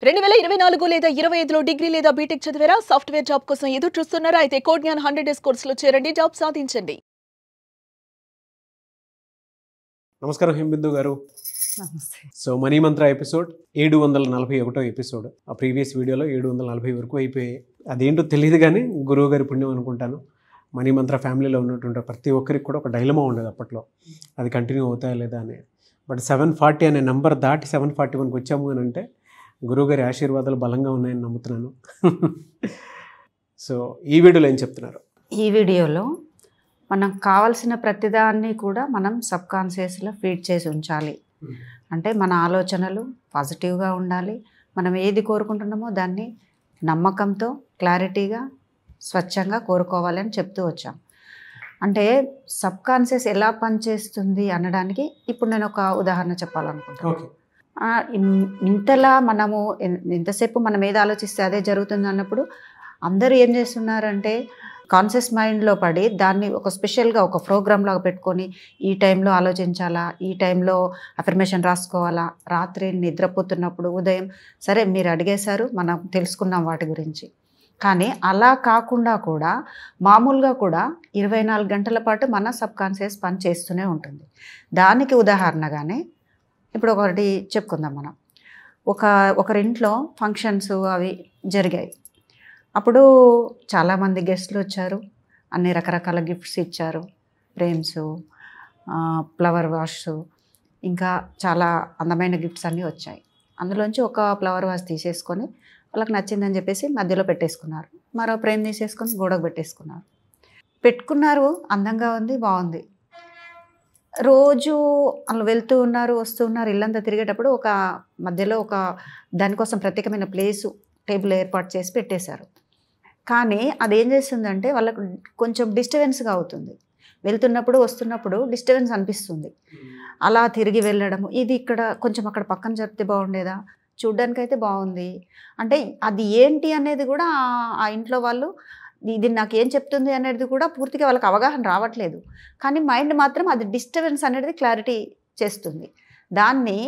2024 లేదా 25లో డిగ్రీ లేదా బీటెక్ చదివారా? సాఫ్ట్వేర్ జాబ్ కోసం ఎదురు చూస్తున్నారా? అయితే కోడ్ జ్ఞాన్ 100 డేస్ కోర్సులో చేరండి, జాబ్ సాధించండి. నమస్కారం హింబిందు గారు. నమస్తే. సో మనీ మంత్ర ఎపిసోడ్ 741 ఎపిసోడ్. ఆ ప్రీవియస్ వీడియోలో 740 వరకు అయిపోయాయి. అదేంటో తెలియదు కానీ గురువు గారి పుణ్యం అనుకుంటాను. మనీ మంత్ర ఫ్యామిలీలో ఉన్నటువంటి ప్రతి ఒక్కరికి కూడా ఒక డైలమా ఉండేది అప్పట్లో, అది కంటిన్యూ అవుతాయా లేదా అని. బట్ 740 అనే నెంబర్ దాటి 741కి వచ్చాము అని అంటే గురువుగారి ఆశీర్వాదాలు బలంగా ఉన్నాయని నమ్ముతున్నాను. సో ఈ వీడియోలో ఏం చెప్తున్నారు? ఈ వీడియోలో మనం కావాల్సిన ప్రతిదాన్ని కూడా మనం సబ్ కాన్షియస్లో ఫీడ్ చేసి ఉంచాలి. అంటే మన ఆలోచనలు పాజిటివ్గా ఉండాలి. మనం ఏది కోరుకుంటున్నామో దాన్ని నమ్మకంతో, క్లారిటీగా, స్వచ్ఛంగా కోరుకోవాలని చెప్తూ వచ్చాం. అంటే సబ్ కాన్షియస్ ఎలా పనిచేస్తుంది అనడానికి ఇప్పుడు నేను ఒక ఉదాహరణ చెప్పాలనుకుంటున్నాను. ఇంతలా మనము ఎంతసేపు మనం ఏది ఆలోచిస్తే అదే జరుగుతుంది అన్నప్పుడు అందరూ ఏం చేస్తున్నారంటే కాన్షియస్ మైండ్లో పడి దాన్ని ఒక స్పెషల్గా ఒక ప్రోగ్రామ్ లాగా పెట్టుకొని ఈ టైంలో ఆలోచించాలా, ఈ టైంలో అఫర్మేషన్ రాసుకోవాలా, రాత్రి నిద్రపోతున్నప్పుడు, ఉదయం, సరే మీరు అడిగేశారు, మనం తెలుసుకున్నాం వాటి గురించి. కానీ అలా కాకుండా కూడా మామూలుగా కూడా 24 గంటల పాటు మన సబ్ కాన్షియస్ పని చేస్తూనే ఉంటుంది. దానికి ఉదాహరణగానే ఇప్పుడు ఒకటి చెప్పుకుందాం. మనం ఒకరింట్లో ఫంక్షన్స్ అవి జరిగాయి. అప్పుడు చాలామంది గెస్ట్లు వచ్చారు, అన్ని రకరకాల గిఫ్ట్స్ ఇచ్చారు, ఫ్రేమ్స్, ఫ్లవర్ వాష్, ఇంకా చాలా అందమైన గిఫ్ట్స్ అన్నీ వచ్చాయి. అందులోంచి ఒక ఫ్లవర్ వాష్ తీసేసుకొని వాళ్ళకి నచ్చిందని చెప్పేసి మధ్యలో పెట్టేసుకున్నారు. మరో ఫ్రేమ్ తీసేసుకొని గోడకు పెట్టుకున్నారు. అందంగా ఉంది, బాగుంది. రోజు వాళ్ళు వెళ్తూ ఉన్నారు, వస్తూ ఉన్నారు, ఇల్లంతా తిరిగేటప్పుడు ఒక మధ్యలో ఒక దానికోసం ప్రత్యేకమైన ప్లేసు, టేబుల్ ఏర్పాటు చేసి పెట్టేశారు. కానీ అదేం చేస్తుందంటే వాళ్ళకు కొంచెం డిస్టర్బెన్స్గా అవుతుంది. వెళ్తున్నప్పుడు వస్తున్నప్పుడు డిస్టర్బెన్స్ అనిపిస్తుంది. అలా తిరిగి వెళ్ళడము, ఇది ఇక్కడ కొంచెం అక్కడ పక్కన జరిపితే బాగుండేదా, చూడ్డానికైతే బాగుంది అంటే అది ఏంటి అనేది కూడా ఆ ఇంట్లో వాళ్ళు ఇది నాకేం చెప్తుంది అనేది కూడా పూర్తిగా వాళ్ళకి అవగాహన రావట్లేదు. కానీ మైండ్ మాత్రం అది డిస్టర్బెన్స్ అనేది క్లారిటీ చేస్తుంది. దాన్ని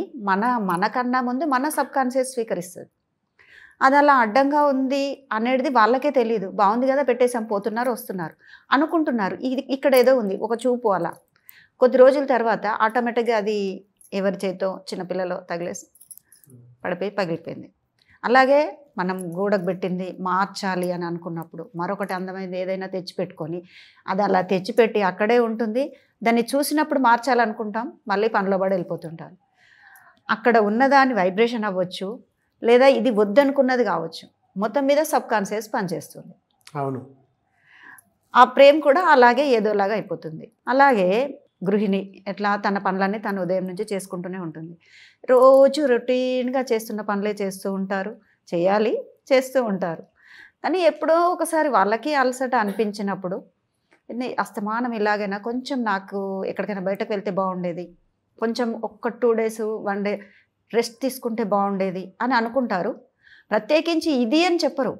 మనకన్నా ముందు మన సబ్ కాన్షియస్ స్వీకరిస్తుంది. అది అలా అడ్డంగా ఉంది అనేది వాళ్ళకే తెలియదు. బాగుంది కదా, పెట్టేసాం, పోతున్నారు, వస్తున్నారు, అనుకుంటున్నారు ఇది ఇక్కడ ఏదో ఉంది, ఒక చూపు. అలా కొద్ది రోజుల తర్వాత ఆటోమేటిక్గా అది ఎవరి చేతో చిన్నపిల్లలో తగిలేసి పడిపోయి పగిలిపోయింది. అలాగే మనం గోడకు పెట్టింది మార్చాలి అని అనుకున్నప్పుడు మరొకటి అందమైనది ఏదైనా తెచ్చిపెట్టుకొని అది అలా తెచ్చిపెట్టి అక్కడే ఉంటుంది. దాన్ని చూసినప్పుడు మార్చాలనుకుంటాం, మళ్ళీ పనిలో పడి వెళ్ళిపోతుంటాం. అక్కడ ఉన్నదాని వైబ్రేషన్ అవ్వచ్చు, లేదా ఇది వద్దనుకున్నది కావచ్చు. మొత్తం మీద సబ్ కాన్షియస్ పనిచేస్తుంది. అవును. ఆ ప్రేమ కూడా అలాగే ఏదోలాగా అయిపోతుంది. అలాగే గృహిణి ఎట్లా తన పనులన్నీ తను ఉదయం నుంచి చేసుకుంటూనే ఉంటుంది. రోజు రొటీన్గా చేస్తున్న పనులే చేస్తూ ఉంటారు, చేయాలి, చేస్తూ ఉంటారు. కానీ ఎప్పుడో ఒకసారి వాళ్ళకి అలసట అనిపించినప్పుడు అస్తమానం ఇలాగైనా కొంచెం నాకు ఎక్కడికైనా బయటకు వెళ్తే బాగుండేది, కొంచెం ఒక్క 2 days 1 day రెస్ట్ తీసుకుంటే బాగుండేది అని అనుకుంటారు. ప్రత్యేకించి ఇది అని చెప్పరు,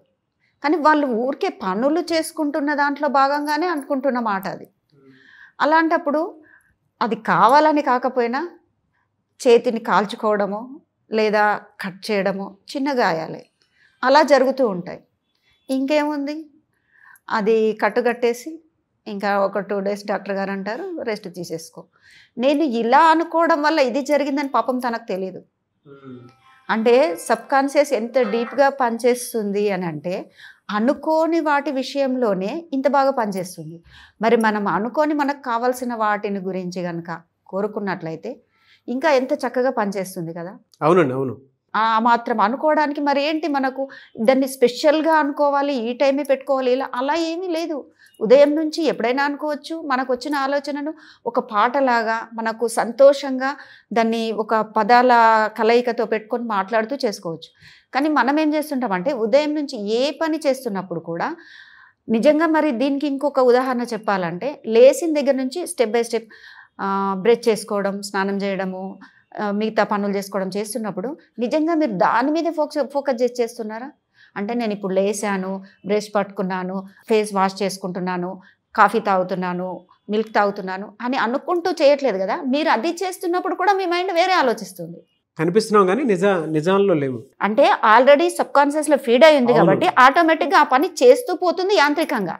కానీ వాళ్ళు ఊరికే పనులు చేసుకుంటున్న దాంట్లో భాగంగానే అనుకుంటున్న మాట అది. అలాంటప్పుడు అది కావాలని కాకపోయినా చేతిని కాల్చుకోవడమో లేదా కట్ చేయడమో, చిన్న గాయాలే అలా జరుగుతూ ఉంటాయి. ఇంకేముంది, అది కట్టుకట్టేసి ఇంకా ఒక 2 days డాక్టర్ గారు అంటారు రెస్ట్ తీసేసుకో. నేను ఇలా అనుకోవడం వల్ల ఇది జరిగిందని పాపం తనకు తెలియదు. అంటే సబ్ కాన్షియస్ ఎంత డీప్గా పనిచేస్తుంది అని అంటే అనుకోని వాటి విషయంలోనే ఇంత బాగా పనిచేస్తుంది. మరి మనం అనుకోని మనకు కావాల్సిన వాటిని గురించి కనుక కోరుకున్నట్లయితే ఇంకా ఎంత చక్కగా పనిచేస్తుంది కదా. అవునండి, అవును. ఆ మాత్రం అనుకోవడానికి మరి ఏంటి, మనకు దాన్ని స్పెషల్గా అనుకోవాలి, ఈ టైమే పెట్టుకోవాలి, ఇలా అలా ఏమీ లేదు. ఉదయం నుంచి ఎప్పుడైనా అనుకోవచ్చు. మనకు వచ్చిన ఆలోచనను ఒక పాటలాగా మనకు సంతోషంగా దాన్ని ఒక పదాల కలయికతో పెట్టుకొని మాట్లాడుతూ చేసుకోవచ్చు. కానీ మనం ఏం చేస్తుంటామంటే ఉదయం నుంచి ఏ పని చేస్తున్నప్పుడు కూడా నిజంగా మరి దీనికి ఇంకొక ఉదాహరణ చెప్పాలంటే లేచిన దగ్గర నుంచి స్టెప్ బై స్టెప్ బ్రష్ చేసుకోవడం, స్నానం చేయడము, మిగతా పనులు చేసుకోవడం చేస్తున్నప్పుడు నిజంగా మీరు దాని మీదే ఫోకస్ చేస్తున్నారా? అంటే నేను ఇప్పుడు లేసాను, బ్రష్ పట్టుకున్నాను, ఫేస్ వాష్ చేసుకుంటున్నాను, కాఫీ తాగుతున్నాను, మిల్క్ తాగుతున్నాను అని అనుకుంటూ చేయట్లేదు కదా. మీరు అది చేస్తున్నప్పుడు కూడా మీ మైండ్ వేరే ఆలోచిస్తుంది. కనిపిస్తున్నాం కానీ నిజాల్లో లేవు. అంటే ఆల్రెడీ సబ్ కాన్షియస్ లో ఫీడ్ అయి ఉంది కాబట్టి ఆటోమేటిక్ గా ఆ పని చేస్తూ పోతుంది యాంత్రికంగా.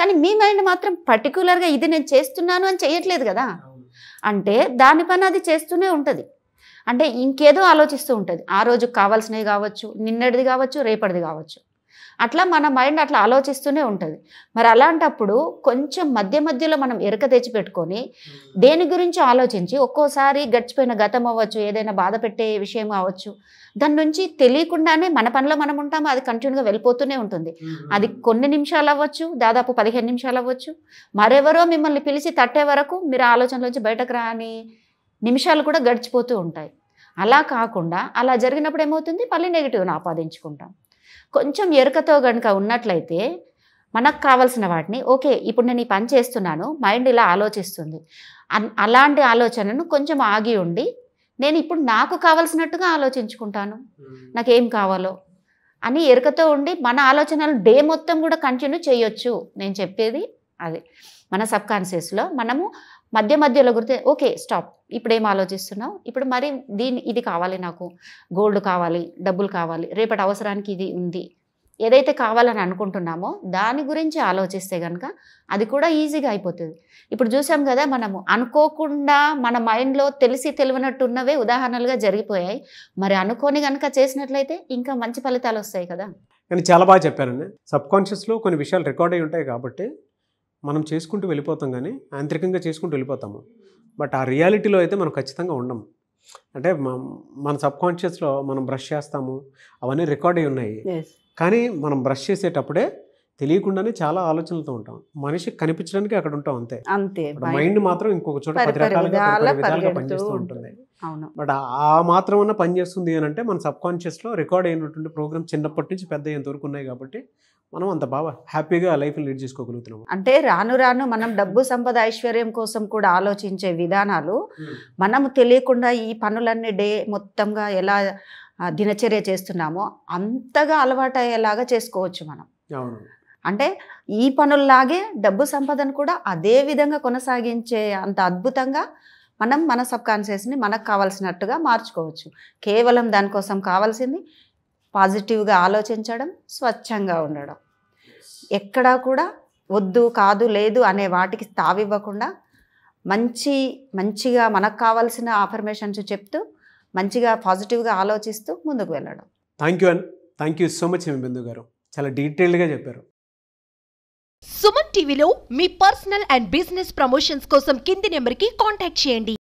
కానీ మీ మైండ్ మాత్రం పర్టికులర్ గా ఇది నేను చేస్తున్నాను అని చేయట్లేదు కదా. అంటే దాని పని అది చేస్తూనే ఉంటది. అంటే ఇంకేదో ఆలోచిస్తూ ఉంటుంది. ఆ రోజు కావాల్సినవి కావచ్చు, నిన్నటిది కావచ్చు, రేపటిది కావచ్చు. అట్లా మన మైండ్ అట్లా ఆలోచిస్తూనే ఉంటుంది. మరి అలాంటప్పుడు కొంచెం మధ్యలో మనం ఎరక తెచ్చిపెట్టుకొని దేని గురించి ఆలోచించి, ఒక్కోసారి గడిచిపోయిన గతం అవ్వచ్చు, ఏదైనా బాధ పెట్టే విషయం అవ్వచ్చు, దాని నుంచి తెలియకుండానే మన పనిలో మనం ఉంటాము, అది కంటిన్యూగా వెళ్ళిపోతూనే ఉంటుంది. అది కొన్ని నిమిషాలు అవ్వచ్చు, దాదాపు 15 నిమిషాలు అవ్వచ్చు. మరెవరో మిమ్మల్ని పిలిచి తట్టే వరకు మీరు ఆలోచనలోంచి బయటకు రాని నిమిషాలు కూడా గడిచిపోతూ ఉంటాయి. అలా కాకుండా అలా జరిగినప్పుడు ఏమవుతుంది, మళ్ళీ నెగిటివ్ని ఆపాదించుకుంటాం. కొంచెం ఎరుకతో కనుక ఉన్నట్లయితే మనకు కావాల్సిన వాటిని, ఓకే ఇప్పుడు నేను ఈ పని చేస్తున్నాను, మైండ్ ఇలా ఆలోచిస్తుంది, అలాంటి ఆలోచనను కొంచెం ఆగి ఉండి నేను ఇప్పుడు నాకు కావాల్సినట్టుగా ఆలోచించుకుంటాను, నాకేం కావాలో అని ఎరుకతో ఉండి మన ఆలోచనలు డే మొత్తం కూడా కంటిన్యూ చేయొచ్చు. నేను చెప్పేది అది. మన సబ్ కాన్షియస్లో మనము మధ్యలో గుర్తే, ఓకే స్టాప్, ఇప్పుడు ఏం ఆలోచిస్తున్నావు, ఇప్పుడు మరి ఇది కావాలి, నాకు గోల్డ్ కావాలి, డబ్బులు కావాలి, రేపటి అవసరానికి ఇది ఉంది, ఏదైతే కావాలని అనుకుంటున్నామో దాని గురించి ఆలోచిస్తే కనుక అది కూడా ఈజీగా అయిపోతుంది. ఇప్పుడు చూసాం కదా, మనము అనుకోకుండా మన మైండ్లో తెలిసి తెలియనట్టున్నవే ఉదాహరణలుగా జరిగిపోయాయి. మరి అనుకోని కనుక చేసినట్లయితే ఇంకా మంచి ఫలితాలు వస్తాయి కదా. కానీ చాలా బాగా చెప్పారండి. సబ్ కాన్షియస్లో కొన్ని విషయాలు రికార్డ్ అయి ఉంటాయి కాబట్టి మనం చేసుకుంటూ వెళ్ళిపోతాం, కానీ యాంత్రికంగా చేసుకుంటూ వెళ్ళిపోతాము. బట్ ఆ రియాలిటీలో అయితే మనం ఖచ్చితంగా ఉండము. అంటే మన సబ్ కాన్షియస్లో మనం బ్రష్ చేస్తాము, అవన్నీ రికార్డ్ అయి ఉన్నాయి. కానీ మనం బ్రష్ చేసేటప్పుడే తెలియకుండానే చాలా ఆలోచనలతో ఉంటాం. మనిషికి కనిపించడానికి అక్కడ ఉంటాం అంతే. మైండ్ మాత్రం ఇంకొక చోట 10 రకాలుగా పనిచేస్తూ ఉంటుంది. బట్ ఆ మాత్రం అన్న పనిచేస్తుంది అని అంటే మన సబ్ కాన్షియస్లో రికార్డ్ అయినటువంటి ప్రోగ్రామ్ చిన్నప్పటి నుంచి పెద్ద అయ్యేంత వరకు ఉన్నాయి కాబట్టి మనం అంత బాగా హ్యాపీగా లైఫ్ లీడ్ చేసుకోగలుగుతున్నాం. అంటే రాను మనం డబ్బు సంపద ఐశ్వర్యం కోసం కూడా ఆలోచించే విధానాలు మనము తెలియకుండా ఈ పనులన్నీ డే మొత్తంగా ఎలా దినచర్య చేస్తున్నామో అంతగా అలవాటయ్యేలాగా చేసుకోవచ్చు మనం. అంటే ఈ పనుల్లాగే డబ్బు సంపదను కూడా అదే విధంగా కొనసాగించే అంత అద్భుతంగా మనం మన సబ్ కాన్షియస్ని మనకు కావాల్సినట్టుగా మార్చుకోవచ్చు. కేవలం దానికోసం కావాల్సింది పాజిటివ్గా ఆలోచించడం, స్వచ్ఛంగా ఉండడం, ఎక్కడా కూడా వద్దు కాదు లేదు అనే వాటికి తావివ్వకుండా మంచిగా మనకు కావాల్సిన అఫర్మేషన్స్ చెప్తూ మంచిగా పాజిటివ్గా ఆలోచిస్తూ ముందుకు వెళ్ళడం. థ్యాంక్ యూ సో మచ్ బిందు గారు, చాలా డీటెయిల్డ్గా చెప్పారు. సుమన్ టీవీలో మీ పర్సనల్ అండ్ బిజినెస్ ప్రమోషన్స్ కోసం కింది నెంబర్కి కాంటాక్ట్ చేయండి.